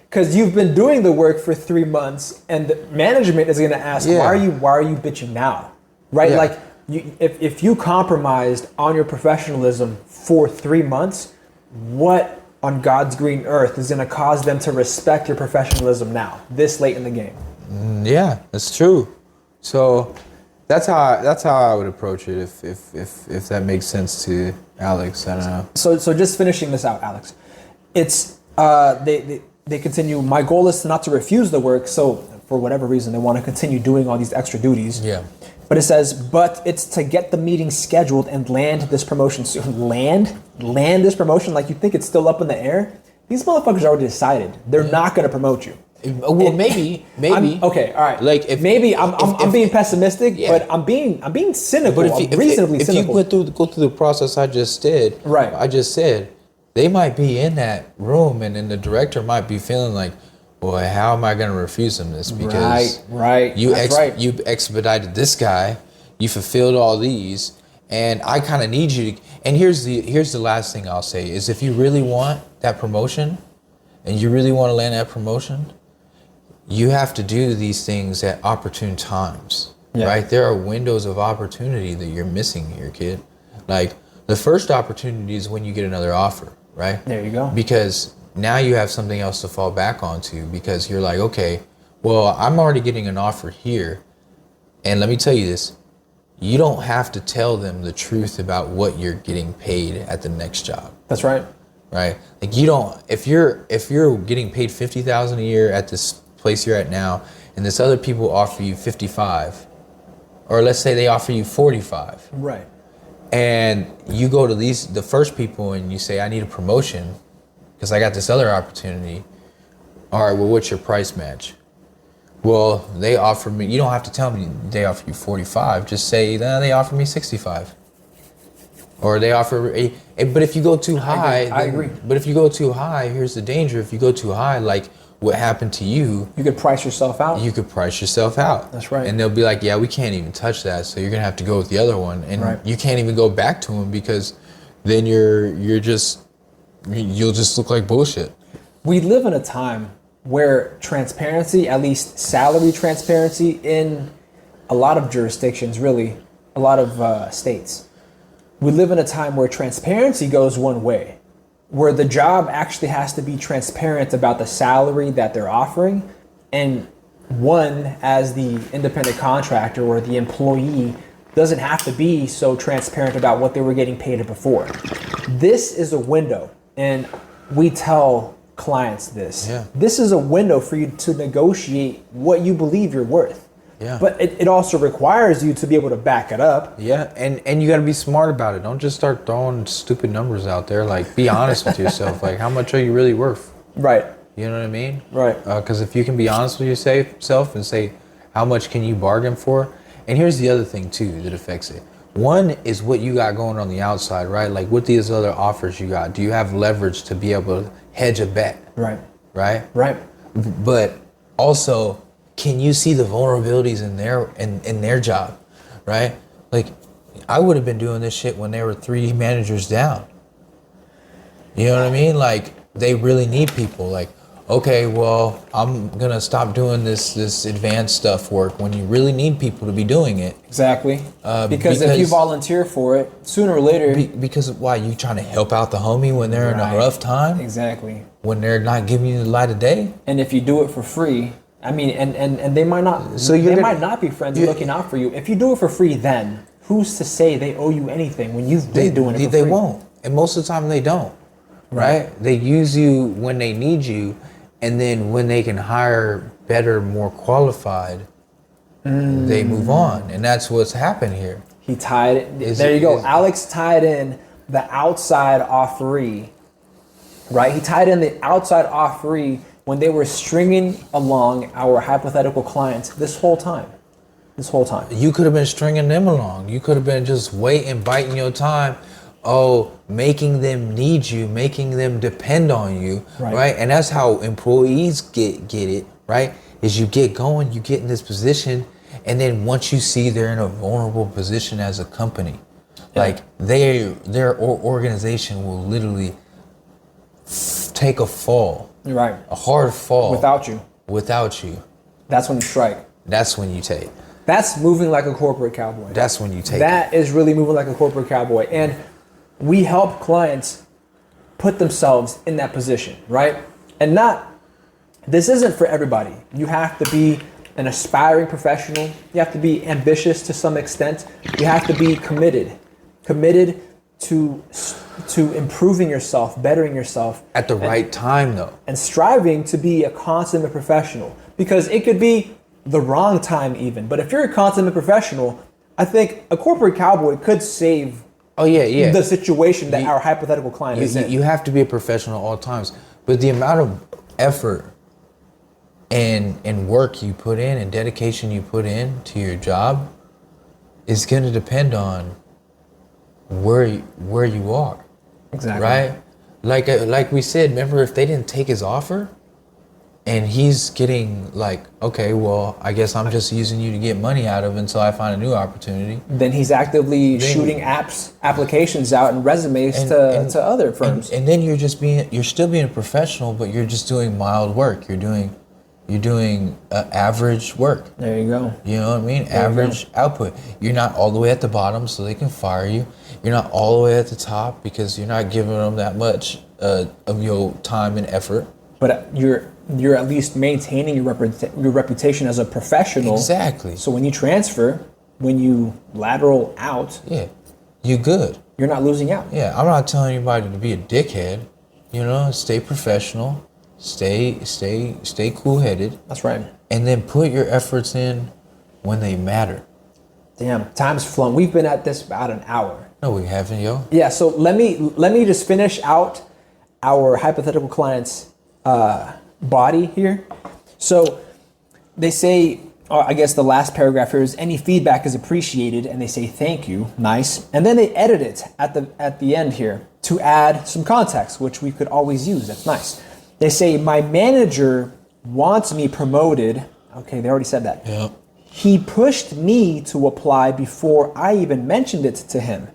because you've been doing the work for 3 months, and the management is going to ask, why are you bitching now? Right. Yeah. Like. If you compromised on your professionalism for 3 months, what on God's green earth is going to cause them to respect your professionalism now, this late in the game? Yeah, that's true. So that's how I would approach it if that makes sense to Alex. I don't know. So just finishing this out, Alex. It's they continue. My goal is not to refuse the work. So for whatever reason, they want to continue doing all these extra duties. Yeah. But it says, but it's to get the meeting scheduled and land this promotion soon. Land this promotion? Like you think it's still up in the air? These motherfuckers already decided they're not going to promote you. Well, maybe. Okay, all right. Like I'm being pessimistic, but I'm being cynical. But if you go through the process I just did, right? I just said they might be in that room, and then the director might be feeling like, boy, how am I going to refuse him this? Because you expedited this guy, you fulfilled all these, and I kind of need you to. And here's the last thing I'll say is if you really want that promotion, and you really want to land that promotion, you have to do these things at opportune times, right? There are windows of opportunity that you're missing here, kid. Like the first opportunity is when you get another offer, right? There you go. Because now you have something else to fall back onto because you're like, okay, well, I'm already getting an offer here. And let me tell you this, you don't have to tell them the truth about what you're getting paid at the next job. That's right. Right? Like you don't, if you're getting paid $50,000 a year at this place you're at now, and this other people offer you 55, or let's say they offer you 45. Right. And you go to the first people and you say, I need a promotion, because I got this other opportunity. All right, well, what's your price match? Well, they offer me, you don't have to tell me they offer you 45. Just say, they offer me 65. Or they offer, but if you go too high. I agree. But if you go too high, here's the danger. If you go too high, like what happened to you. You could price yourself out. You could price yourself out. That's right. And they'll be like, yeah, we can't even touch that. So you're going to have to go with the other one. And you can't even go back to them because then you'll just look like bullshit. We live in a time where transparency, at least salary transparency in a lot of jurisdictions, really, a lot of states, we live in a time where transparency goes one way, where the job actually has to be transparent about the salary that they're offering. And one, as the independent contractor or the employee, doesn't have to be so transparent about what they were getting paid before. This is a window, and we tell clients this. Yeah. This is a window for you to negotiate what you believe you're worth. Yeah. But it also requires you to be able to back it up. Yeah, and you got to be smart about it. Don't just start throwing stupid numbers out there. Like, be honest with yourself. Like, how much are you really worth? Right. You know what I mean? Right. Because if you can be honest with yourself and say, how much can you bargain for? And here's the other thing, too, that affects it. One is what you got going on the outside, right? Like, with these other offers you got, do you have leverage to be able to hedge a bet? Right. Right? Right. But also, can you see the vulnerabilities in their job, right? Like, I would have been doing this shit when there were 3 managers down. You know what I mean? Like, they really need people. Like, okay, well, I'm gonna stop doing this advanced stuff work when you really need people to be doing it. Exactly. Because if you volunteer for it, sooner or later. Because why? You trying to help out the homie when they're in a rough time? Exactly. When they're not giving you the light of day? And if you do it for free, I mean, and they might not. So they might not be friends looking out for you. If you do it for free, then who's to say they owe you anything when you've been doing it for free? They won't, and most of the time they don't. Right? They use you when they need you, and then when they can hire better, more qualified, they move on, and that's what's happened here. He tied it. There you go. Alex tied in the outside offeree. Right? He tied in the outside offeree when they were stringing along our hypothetical clients this whole time. You could have been stringing them along. You could have been just waiting, biding your time. Oh, making them need you, making them depend on you, right? And that's how employees get it, right? Is you get going, you get in this position, and then once you see they're in a vulnerable position as a company, like their organization will literally take a fall. Right. A hard fall. Without you. That's when you strike. That's when you take. That's moving like a corporate cowboy. That's when you take. That is really moving like a corporate cowboy. And we help clients put themselves in that position, right? And this isn't for everybody. You have to be an aspiring professional. You have to be ambitious to some extent. You have to be committed to improving yourself, bettering yourself. At the right time, though. And striving to be a consummate professional. Because it could be the wrong time even. But if you're a consummate professional, I think a corporate cowboy could save the situation that our hypothetical client is in. You have to be a professional at all times. But the amount of effort and work you put in and dedication you put in to your job is going to depend on where you are. Exactly. Right? Like we said, remember, if they didn't take his offer and he's getting like, okay, well, I guess I'm just using you to get money out of until I find a new opportunity. Then he's actively shooting applications out and resumes to other firms. And then you're still being a professional, but you're just doing mild work. You're doing average work. There you go. You know what I mean? Average output. You're not all the way at the bottom so they can fire you. You're not all the way at the top because you're not giving them that much of your time and effort. But you're at least maintaining your reputation as a professional. Exactly. So when you transfer, when you lateral out, you're good. You're not losing out. Yeah, I'm not telling anybody to be a dickhead. You know, stay professional, stay cool-headed. That's right. And then put your efforts in when they matter. Damn, time's flown. We've been at this about an hour. No, we haven't, yo. Yeah, so let me just finish out our hypothetical client's body here. So they say, I guess the last paragraph here is any feedback is appreciated, and they say thank you, nice. And then they edit it at the end here to add some context, which we could always use. That's nice. They say my manager wants me promoted. Okay, they already said that. Yeah. He pushed me to apply before I even mentioned it to him.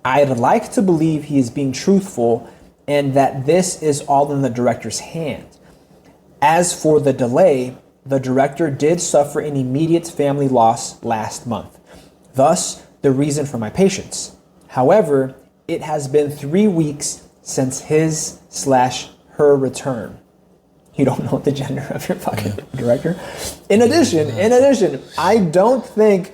I'd like to believe he is being truthful and that this is all in the director's hand. As for the delay, the director did suffer an immediate family loss last month. Thus, the reason for my patience. However, it has been 3 weeks since his/her return. You don't know the gender of your fucking director. In addition, I don't think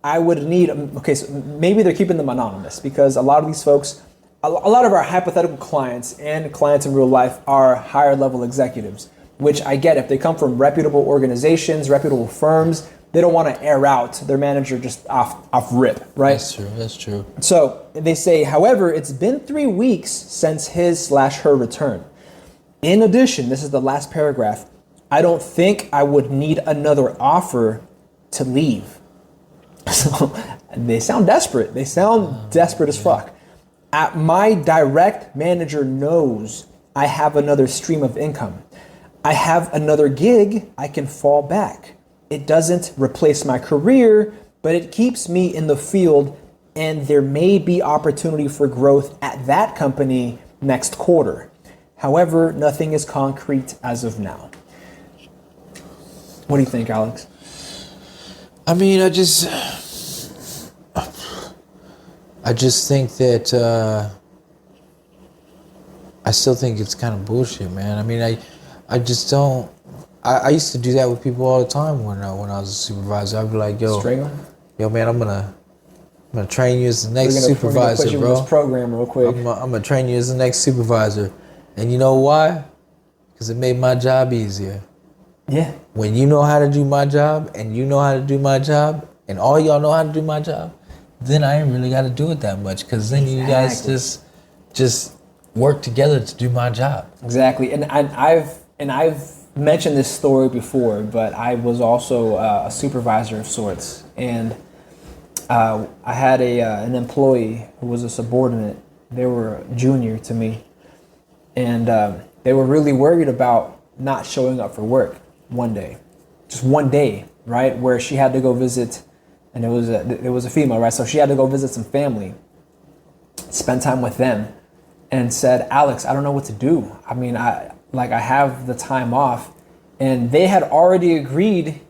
I would need, okay, so maybe they're keeping them anonymous because a lot of these folks a lot of our hypothetical clients and clients in real life are higher level executives, which I get. If they come from reputable organizations, reputable firms, they don't want to air out their manager just off rip, right? That's true. So they say, however, it's been 3 weeks since his/her return. In addition, this is the last paragraph, I don't think I would need another offer to leave. So they sound desperate. They sound desperate as fuck. My direct manager knows I have another stream of income. I have another gig I can fall back. It doesn't replace my career, but it keeps me in the field, and there may be opportunity for growth at that company next quarter. However, nothing is concrete as of now. What do you think, Alex? I mean, I just think that I still think it's kind of bullshit, man. I mean, I just don't. I used to do that with people all the time when I was a supervisor. I'd be like, yo, man, I'm gonna train you as the next supervisor, put you bro. In this program real quick. I'm gonna train you as the next supervisor, and you know why? Because it made my job easier. Yeah. When you know how to do my job, and you know how to do my job, and all y'all know how to do my job, then I ain't really got to do it that much. Because then you guys just work together to do my job. Exactly, and I've mentioned this story before, but I was also a supervisor of sorts, and I had an employee who was a subordinate. They were junior to me, and they were really worried about not showing up for work one day, just one day, right, where she had to go visit, and it was a female, right, so she had to go visit some family, spend time with them, and said, Alex, I don't know what to do. I mean, I have the time off, and they had already agreed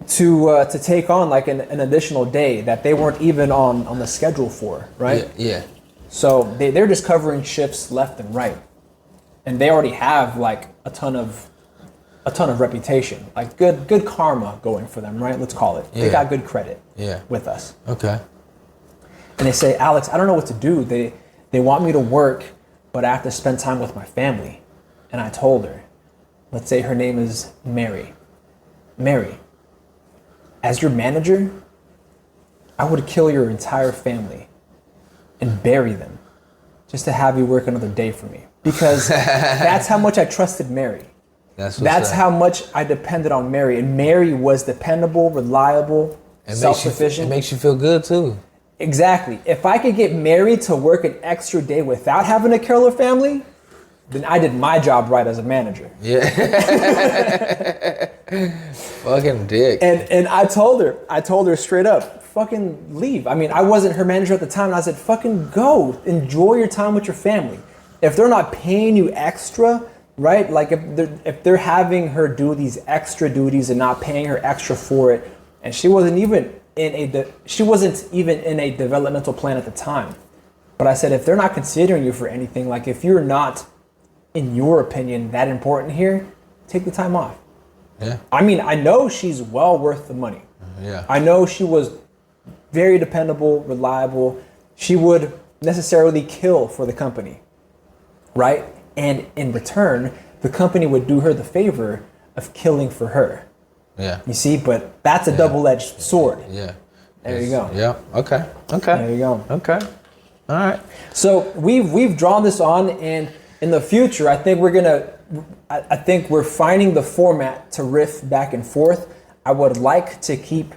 to take on like an additional day that they weren't even on the schedule for, right? Yeah. So they're just covering shifts left and right, and they already have like a ton of reputation, like good karma going for them, right? Let's call it. Yeah. They got good credit. Yeah. With us. Okay. And they say, Alex, I don't know what to do. They want me to work, but I have to spend time with my family. And I told her, let's say her name is Mary. Mary, as your manager, I would kill your entire family and bury them just to have you work another day for me. Because that's how much I trusted Mary. That's how much I depended on Mary. And Mary was dependable, reliable, self-sufficient. It makes you feel good too. Exactly. If I could get Mary to work an extra day without having to kill her family, then I did my job right as a manager. Yeah. Fucking dick. And I told her straight up, fucking leave. I mean, I wasn't her manager at the time, and I said, fucking go. Enjoy your time with your family. If they're not paying you extra, right? Like if they're having her do these extra duties and not paying her extra for it, and she wasn't even in a developmental plan at the time. But I said, if they're not considering you for anything, like if you're not, in your opinion, that important here, take the time off. Yeah. I mean, I know she's well worth the money. Yeah. I know she was very dependable, reliable. She would necessarily kill for the company, right? And in return, the company would do her the favor of killing for her. Yeah. You see, but that's a double-edged sword. Yeah. There you go. Yeah. Okay. There you go. Okay. All right. So we've drawn this on, and in the future, I think we're finding the format to riff back and forth. I would like to keep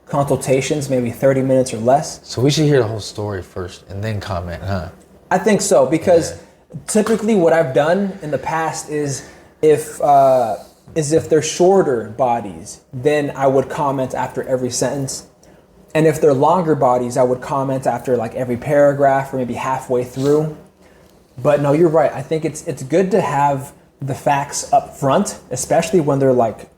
consultations maybe 30 minutes or less. So we should hear the whole story first and then comment, huh? I think so, because typically what I've done in the past is if they're shorter bodies, then I would comment after every sentence. And if they're longer bodies, I would comment after like every paragraph or maybe halfway through. But no, you're right. I think it's good to have the facts up front, especially when they're like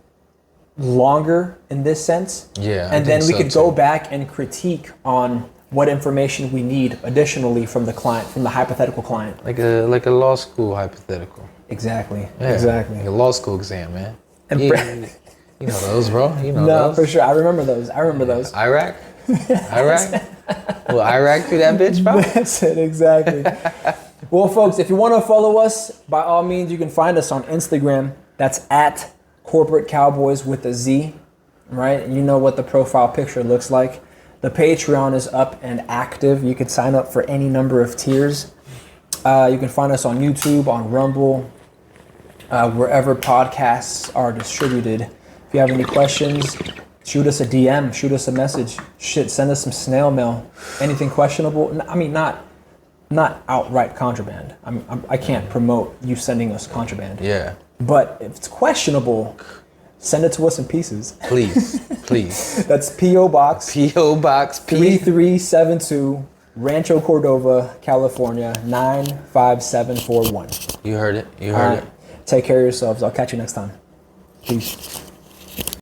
longer in this sense. Yeah. And then we could go back and critique on what information we need additionally from the client, from the hypothetical client. Like a law school hypothetical. Exactly. Yeah, exactly. Like a law school exam, man. And you know those, bro. You know no, those. for sure. I remember those. Iraq. Will Iraq do that bitch, bro? That's it, exactly. Well, folks, if you want to follow us, by all means, you can find us on Instagram. That's at Corporate Cowboys with a Z, right? You know what the profile picture looks like. The Patreon is up and active. You can sign up for any number of tiers. You can find us on YouTube, on Rumble, wherever podcasts are distributed. If you have any questions, shoot us a DM, shoot us a message. Shit, send us some snail mail. Anything questionable? I mean, not outright contraband. I can't promote you sending us contraband. Yeah. But if it's questionable, send it to us in pieces. Please, please. That's P.O. Box. P.O. Box 3372, Rancho Cordova, California, 95741. You heard it. You heard it. Take care of yourselves. I'll catch you next time. Peace.